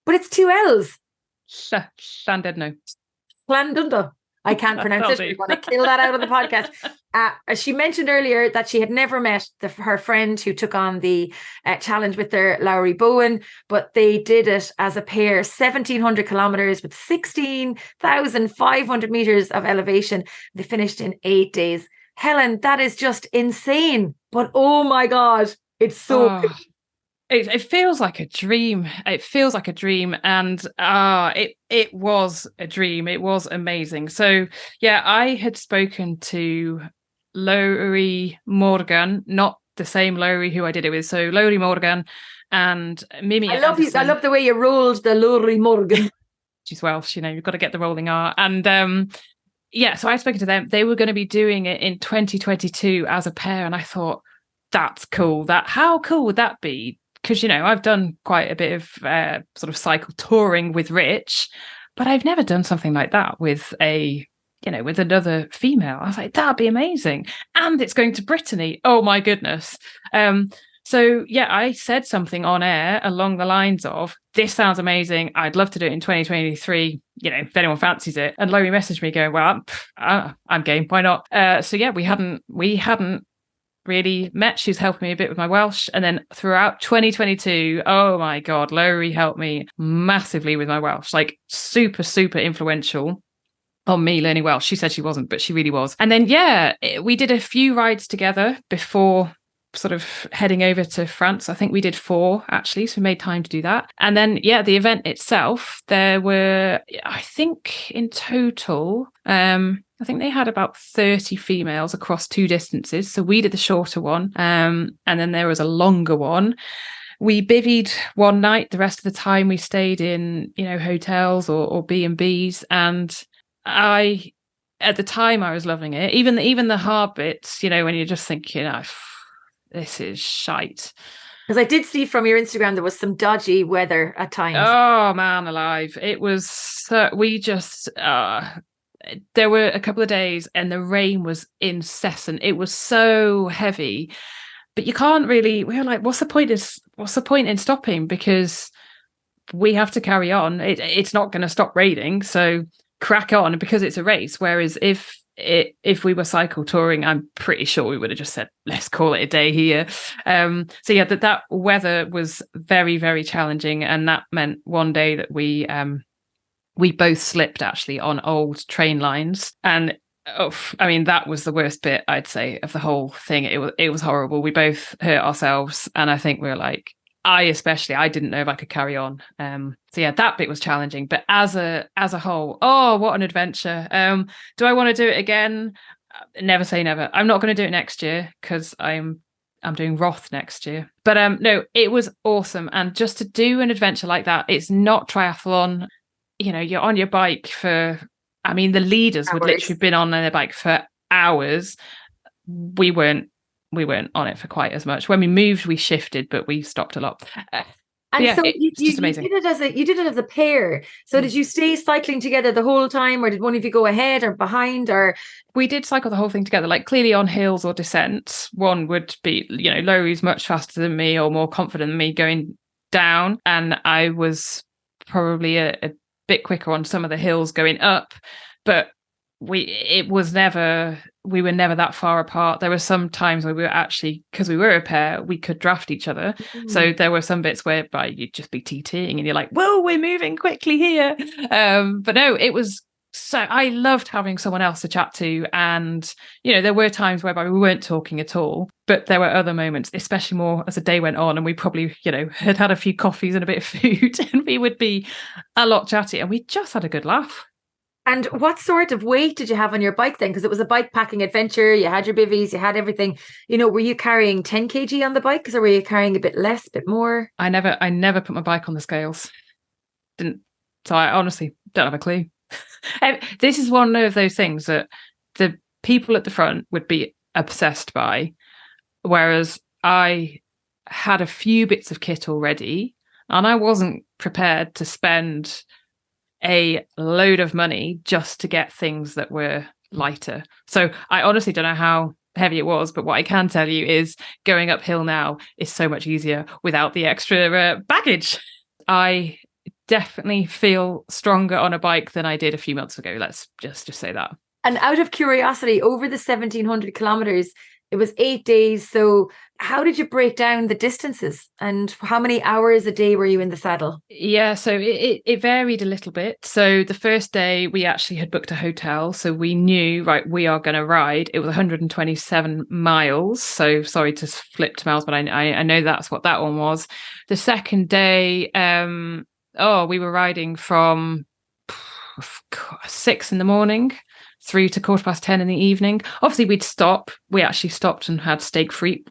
But it's 2 L's. Llandudno. Llandudno. I can't pronounce it. We're going to kill that out of the podcast. She mentioned earlier that she had never met her friend who took on the challenge with their Lowry Bowen, but they did it as a pair, 1,700 kilometers with 16,500 meters of elevation. They finished in 8 days. Helen, that is just insane. But oh my God, it's so good. It feels like a dream. It feels like a dream. And it was a dream. It was amazing. So yeah, I had spoken to Lowry Morgan, not the same Lowry who I did it with. So Lowry Morgan and Mimi. I love the way you rolled the Lowry Morgan. She's Welsh, you've got to get the rolling R. And so I had spoken to them. They were going to be doing it in 2022 as a pair. And I thought, that's cool. How cool would that be? Because, I've done quite a bit of sort of cycle touring with Rich, but I've never done something like that with with another female. I was like, that'd be amazing. And it's going to Brittany. Oh, my goodness. So, yeah, I said something on air along the lines of, this sounds amazing. I'd love to do it in 2023, if anyone fancies it. And Laurie messaged me going, well, I'm game. Why not? So, yeah, we hadn't really met. She was helping me a bit with my Welsh, and then throughout 2022, oh my God, Lowry helped me massively with my Welsh, like super influential on me learning Welsh. She said she wasn't, but she really was. And then we did a few rides together before sort of heading over to France. I think we did 4 actually, so we made time to do that. And then the event itself, there were, I think in total, I think they had about 30 females across 2 distances. So we did the shorter one, and then there was a longer one. We bivvied one night. The rest of the time we stayed in, hotels or B&Bs. And at the time I was loving it. Even the hard bits, when you're just thinking, this is shite. Because I did see from your Instagram there was some dodgy weather at times. Oh man alive. It was, there were a couple of days and the rain was incessant. It was so heavy, but you can't really, we were like, what's the point in stopping? Because we have to carry on. It's not going to stop raining. So crack on, because it's a race. Whereas if if we were cycle touring, I'm pretty sure we would have just said, let's call it a day here. So yeah, that weather was very, very challenging. And that meant one day that we both slipped actually on old train lines. And I mean, that was the worst bit, I'd say, of the whole thing. It was horrible. We both hurt ourselves. And I think we were like, I didn't know if I could carry on. So yeah, that bit was challenging. But as a whole, oh, what an adventure. Do I want to do it again? Never say never. I'm not going to do it next year because I'm doing Roth next year. But no, it was awesome. And just to do an adventure like that, it's not triathlon. You know, you're on your bike for, I mean, the leaders would literally have been on their bike for hours. We weren't on it for quite as much. When we moved, we shifted, but we stopped a lot. And yeah, so it's just amazing. You did it as a pair. So did you stay cycling together the whole time, or did one of you go ahead or behind? Or we did cycle the whole thing together. Like clearly on hills or descents, one would be, you know, Lowry's much faster than me or more confident than me going down, and I was probably a bit quicker on some of the hills going up, but we were never that far apart. There were some times where we were actually, because we were a pair, we could draft each other. So there were some bits whereby you'd just be TTing and you're like, whoa, we're moving quickly here. But no, it was so, I loved having someone else to chat to. And, you know, there were times whereby we weren't talking at all, but there were other moments, especially more as the day went on and we probably, you know, had a few coffees and a bit of food and we would be a lot chatty and we just had a good laugh. And what sort of weight did you have on your bike then? Because it was a bike packing adventure. You had your bivvies, you had everything. You know, were you carrying 10 kg on the bike, or were you carrying a bit less, a bit more? I never put my bike on the scales. Didn't. So I honestly don't have a clue. This is one of those things that the people at the front would be obsessed by, whereas I had a few bits of kit already, and I wasn't prepared to spend a load of money just to get things that were lighter. So I honestly don't know how heavy it was, but what I can tell you is going uphill now is so much easier without the extra baggage. I definitely feel stronger on a bike than I did a few months ago. Let's just say that. And out of curiosity, over the 1,700 kilometers, it was 8 days. So how did you break down the distances and how many hours a day were you in the saddle? Yeah, so it varied a little bit. So the first day we actually had booked a hotel. So we knew, right, we are going to ride. It was 127 miles. So sorry to flip to miles, but I know that's what that one was. The second day, we were riding from 6 in.the.morning through to 10:15 in the evening. Obviously, we'd stop. We actually stopped and had steak free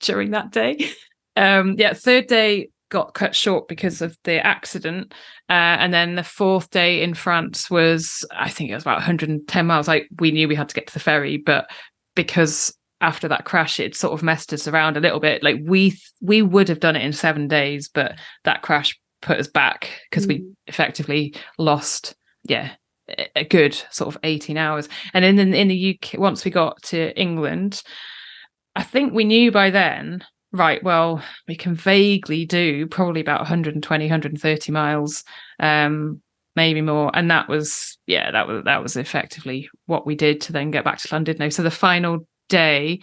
during that day. Third day got cut short because of the accident. And then the fourth day in France was, I think it was about 110 miles. Like we knew we had to get to the ferry, but because after that crash, it sort of messed us around a little bit. Like we would have done it in 7 days, but that crash put us back because we effectively lost, a good sort of 18 hours. And then in the UK, once we got to England, I think we knew by then, right, well, we can vaguely do probably about 120, 130 miles, maybe more. And that was effectively what we did to then get back to London. So the final day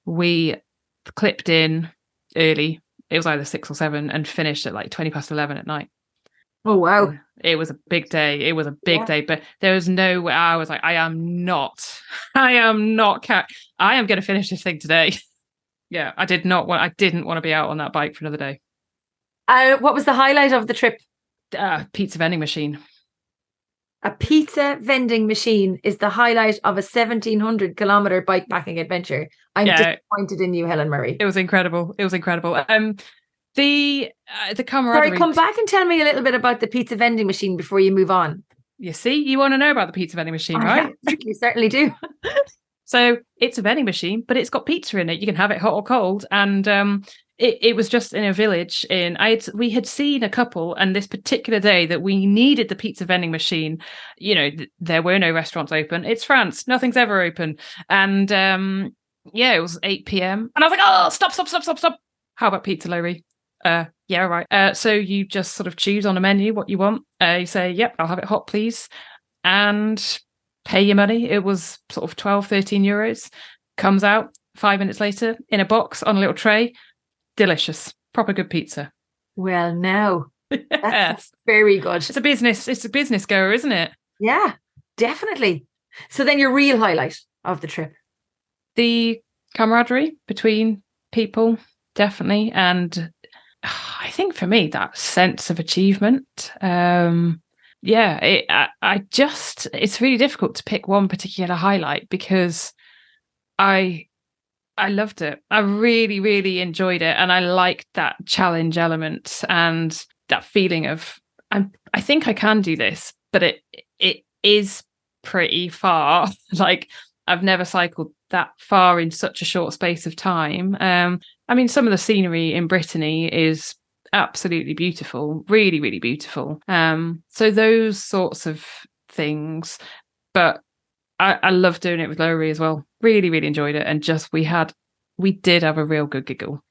we clipped in early. It was either 6 or 7 and finished at like 11:20 at night. Oh, wow. It was a big day. It was a big day, but there was no way. I was like, I am not I am going to finish this thing today. Yeah, I didn't want to be out on that bike for another day. What was the highlight of the trip? Pizza vending machine. A pizza vending machine is the highlight of a 1,700 kilometer bike packing adventure. I'm disappointed in you, Helen Murray. It was incredible. The camaraderie. Sorry, come back and tell me a little bit about the pizza vending machine before you move on. You see, you want to know about the pizza vending machine, right? You certainly do. So it's a vending machine, but it's got pizza in it. You can have it hot or cold. And it was just in a village we had seen a couple, and this particular day that we needed the pizza vending machine, you know, there were no restaurants open. It's France. Nothing's ever open. And it was 8 p.m. And I was like, oh, stop. How about pizza, Lowry? Yeah, right. So you just sort of choose on a menu what you want. You say, yep, I'll have it hot, please. And pay your money. It was sort of 12, 13 euros. Comes out 5 minutes later in a box on a little tray. Delicious. Proper good pizza. Well, now Yes. that's very good. It's a business goer, isn't it? Yeah, definitely. So then your real highlight of the trip? The camaraderie between people, definitely. And I think for me, that sense of achievement. It's really difficult to pick one particular highlight because I loved it. I really, really enjoyed it. And I liked that challenge element and that feeling of, I think I can do this, but it is pretty far. Like, I've never cycled that far in such a short space of time. Some of the scenery in Brittany is absolutely beautiful, really, really beautiful. So those sorts of things. But I love doing it with Lowry as well. Really, really enjoyed it. And we did have a real good giggle.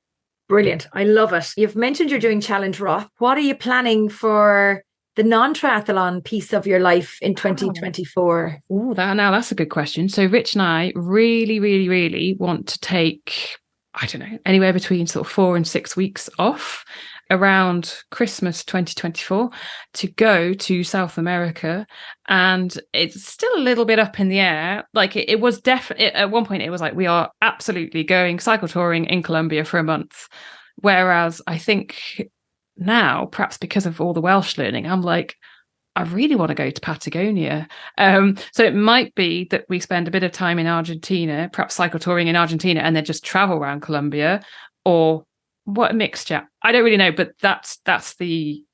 Brilliant. I love it. You've mentioned you're doing Challenge Roth. What are you planning for the non-triathlon piece of your life in 2024? Oh, that's a good question. So Rich and I really, really, really want to take, I don't know, anywhere between sort of 4 and 6 weeks off around Christmas 2024 to go to South America. And it's still a little bit up in the air. Like it was definitely at one point, it was like, we are absolutely going cycle touring in Colombia for a month. Whereas I think now, perhaps because of all the Welsh learning, I'm like, I really want to go to Patagonia. So it might be that we spend a bit of time in Argentina, perhaps cycle touring in Argentina, and then just travel around Colombia, or what a mixture. I don't really know, but that's the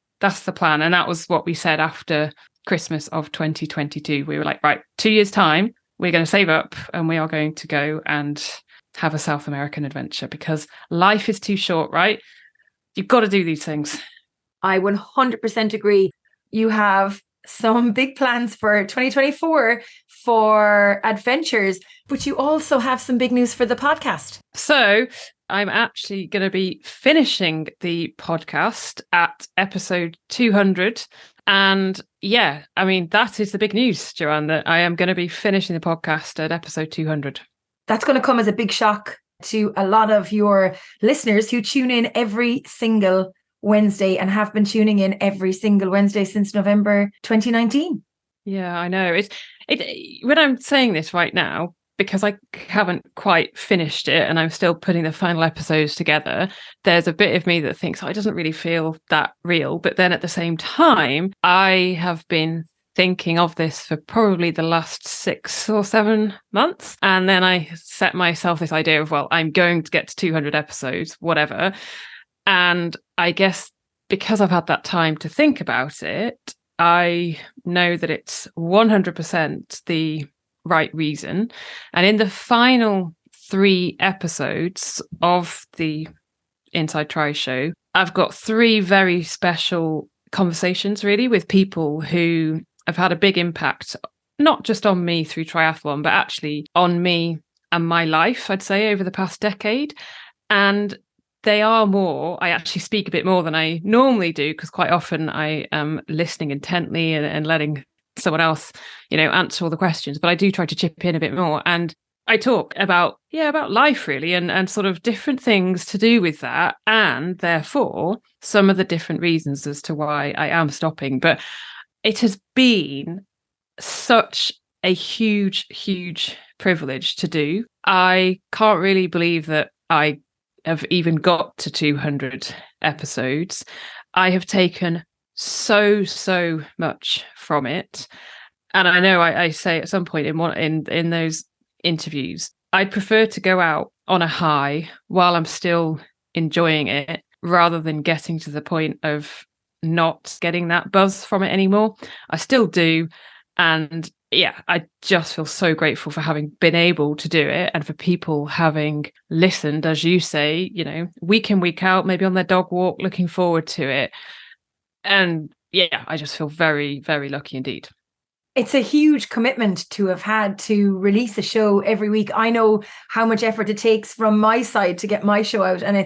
plan. And that was what we said after Christmas of 2022. We were like, right, 2 years' time, we're going to save up and we are going to go and have a South American adventure because life is too short, right? You've got to do these things. I 100% agree. You have some big plans for 2024 for adventures, but you also have some big news for the podcast. So I'm actually going to be finishing the podcast at episode 200. And yeah, I mean, that is the big news, Joanne, that I am going to be finishing the podcast at episode 200. That's going to come as a big shock to a lot of your listeners who tune in every single Wednesday and have been tuning in every single Wednesday since November 2019. Yeah, I know. It when I'm saying this right now, because I haven't quite finished it and I'm still putting the final episodes together, there's a bit of me that thinks, it doesn't really feel that real. But then at the same time, I have been thinking of this for probably the last 6 or 7 months. And then I set myself this idea of, well, I'm going to get to 200 episodes, whatever. And I guess because I've had that time to think about it, I know that it's 100% the right reason. And in the final 3 episodes of the Inside Tri show, I've got 3 very special conversations really with people who have had a big impact, not just on me through triathlon, but actually on me and my life, I'd say, over the past decade. And they are more, I actually speak a bit more than I normally do, because quite often I am listening intently and letting someone else, answer all the questions. But I do try to chip in a bit more. And I talk about life really, and sort of different things to do with that. And therefore, some of the different reasons as to why I am stopping. But it has been such a huge, huge privilege to do. I can't really believe that I have even got to 200 episodes. I have taken so much from it. And I know I say at some point in those interviews, I'd prefer to go out on a high while I'm still enjoying it, rather than getting to the point of not getting that buzz from it anymore. I still do. And yeah, I just feel so grateful for having been able to do it, and for people having listened, as you say, week in, week out, maybe on their dog walk, looking forward to it. And yeah, I just feel very, very lucky indeed. It's a huge commitment to have had to release a show every week. I know how much effort it takes from my side to get my show out, and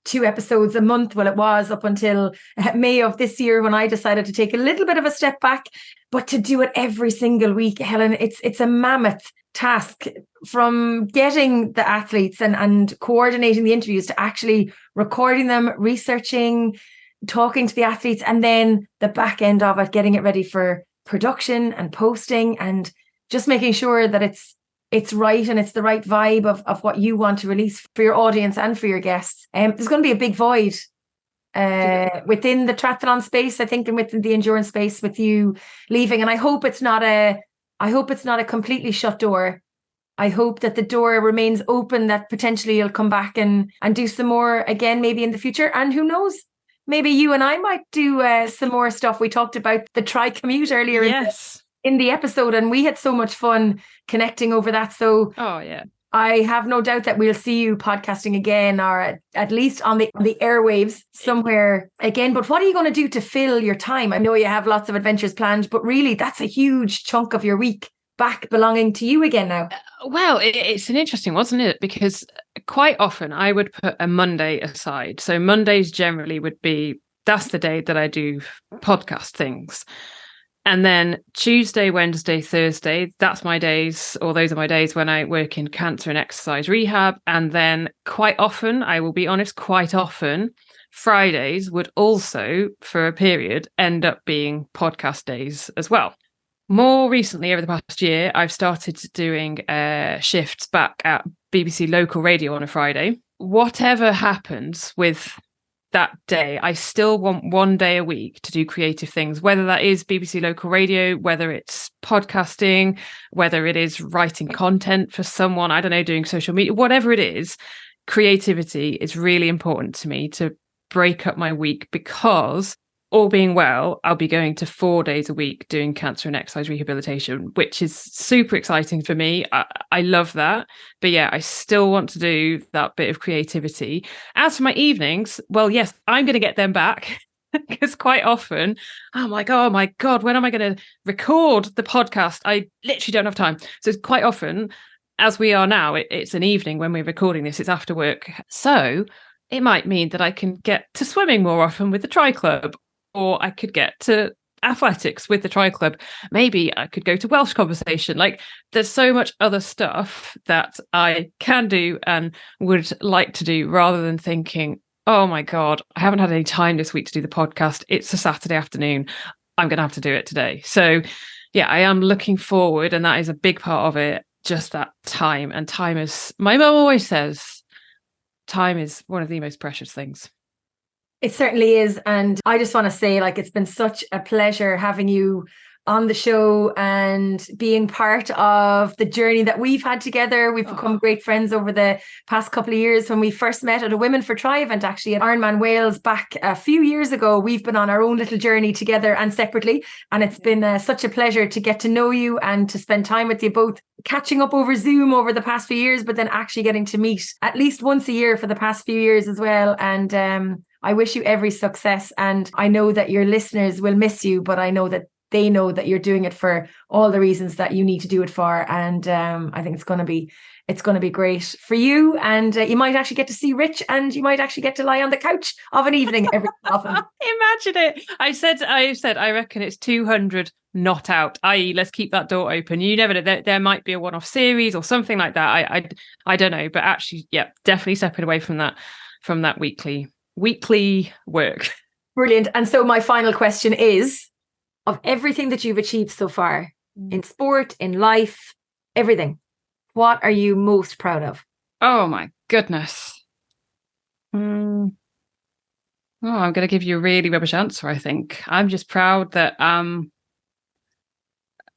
2 episodes a month. Well, it was up until May of this year when I decided to take a little bit of a step back, but to do it every single week, Helen, it's a mammoth task, from getting the athletes and coordinating the interviews to actually recording them, researching, talking to the athletes, and then the back end of it, getting it ready for production and posting, and just making sure that it's right and it's the right vibe of what you want to release for your audience and for your guests. There's going to be a big void within the triathlon space, I think, and within the endurance space with you leaving. And I hope it's not a completely shut door. I hope that the door remains open, that potentially you'll come back and do some more again, maybe in the future. And who knows, maybe you and I might do some more stuff. We talked about the tri-commute earlier in the episode, and we had so much fun connecting over that. So I have no doubt that we'll see you podcasting again, or at least on the airwaves somewhere again. But what are you going to do to fill your time? I know you have lots of adventures planned, but really that's a huge chunk of your week back belonging to you again now. Well, it's an interesting, wasn't it? Because quite often I would put a Monday aside. So Mondays generally that's the day that I do podcast things. And then Tuesday, Wednesday, Thursday, that's my days, or those are my days when I work in cancer and exercise rehab. And then quite often, I will be honest, Fridays would also, for a period, end up being podcast days as well. More recently, over the past year, I've started doing shifts back at BBC local radio on a Friday. Whatever happens with that day, I still want one day a week to do creative things, whether that is BBC local radio, whether it's podcasting, whether it is writing content for someone, I don't know, doing social media, whatever it is. Creativity is really important to me to break up my week, because all being well, I'll be going to 4 days a week doing cancer and exercise rehabilitation, which is super exciting for me. I love that. But yeah, I still want to do that bit of creativity. As for my evenings, well, yes, I'm going to get them back, because quite often I'm like, oh my God, when am I going to record the podcast? I literally don't have time. So it's quite often, as we are now, it's an evening when we're recording this, it's after work. So it might mean that I can get to swimming more often with the Tri Club, or I could get to athletics with the Tri Club. Maybe I could go to Welsh conversation. Like, there's so much other stuff that I can do and would like to do, rather than thinking, oh my God, I haven't had any time this week to do the podcast. It's a Saturday afternoon. I'm going to have to do it today. So yeah, I am looking forward, and that is a big part of it. Just that time. And time is, my mum always says, time is one of the most precious things. It certainly is. And I just want to say, like, it's been such a pleasure having you on the show and being part of the journey that we've had together. We've become great friends over the past couple of years. When we first met at a Women for Tri event, actually at IRONMAN Wales back a few years ago, we've been on our own little journey together and separately. And it's been such a pleasure to get to know you and to spend time with you both, catching up over Zoom over the past few years, but then actually getting to meet at least once a year for the past few years as well. And I wish you every success. And I know that your listeners will miss you, but I know that they know that you're doing it for all the reasons that you need to do it for. And I think it's going to be great for you. And you might actually get to see Rich, and you might actually get to lie on the couch of an evening every so often. Imagine it. I said, I reckon it's 200 not out, i.e. let's keep that door open. You never know. There might be a one-off series or something like that. I don't know. But actually, yeah, definitely stepping away from that weekly work. Brilliant. And so my final question is, of everything that you've achieved so far in sport, in life, everything, what are you most proud of? Oh my goodness. I'm going to give you a really rubbish answer, I think. I'm just proud that I'm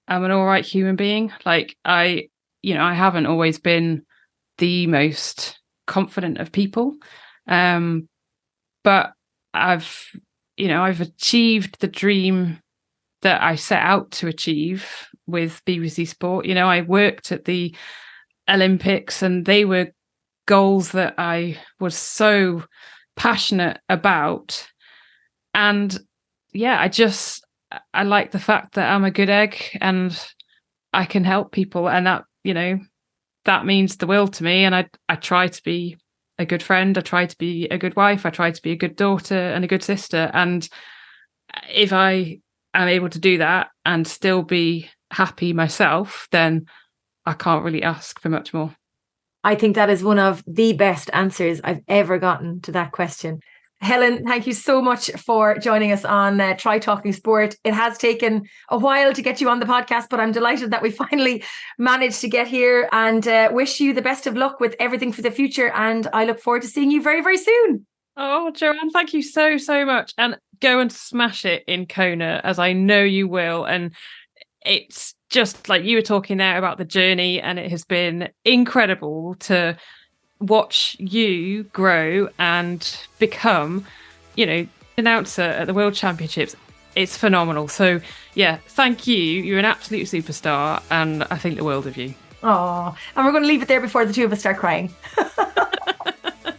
an all right human being. Like, I haven't always been the most confident of people. But I've achieved the dream that I set out to achieve with BBC Sport. I worked at the Olympics, and they were goals that I was so passionate about. And yeah, I like the fact that I'm a good egg and I can help people, and that means the world to me. And I try to be a good friend. I try to be a good wife. I try to be a good daughter and a good sister. And if I am able to do that and still be happy myself, then I can't really ask for much more. I think that is one of the best answers I've ever gotten to that question. Helen, thank you so much for joining us on Try Talking Sport. It has taken a while to get you on the podcast, but I'm delighted that we finally managed to get here, and wish you the best of luck with everything for the future. And I look forward to seeing you very, very soon. Oh, Joanne, thank you so, so much. And go and smash it in Kona, as I know you will. And it's just like you were talking there about the journey, and it has been incredible to watch you grow and become, announcer at the World Championships. It's phenomenal. So yeah, thank you. You're an absolute superstar, and I think the world of you. Oh, and we're going to leave it there before the two of us start crying.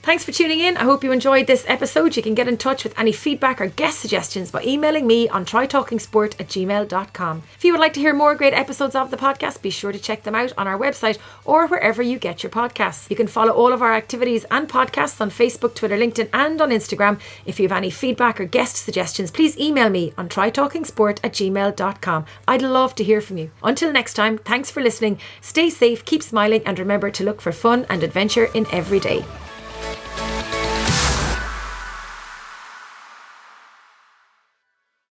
Thanks for tuning in. I hope you enjoyed this episode. You can get in touch with any feedback or guest suggestions by emailing me on trytalkingsport@gmail.com. If you would like to hear more great episodes of the podcast, be sure to check them out on our website or wherever you get your podcasts. You can follow all of our activities and podcasts on Facebook, Twitter, LinkedIn and on Instagram. If you have any feedback or guest suggestions, please email me on trytalkingsport@gmail.com. I'd love to hear from you. Until next time, thanks for listening. Stay safe, keep smiling, and remember to look for fun and adventure in every day.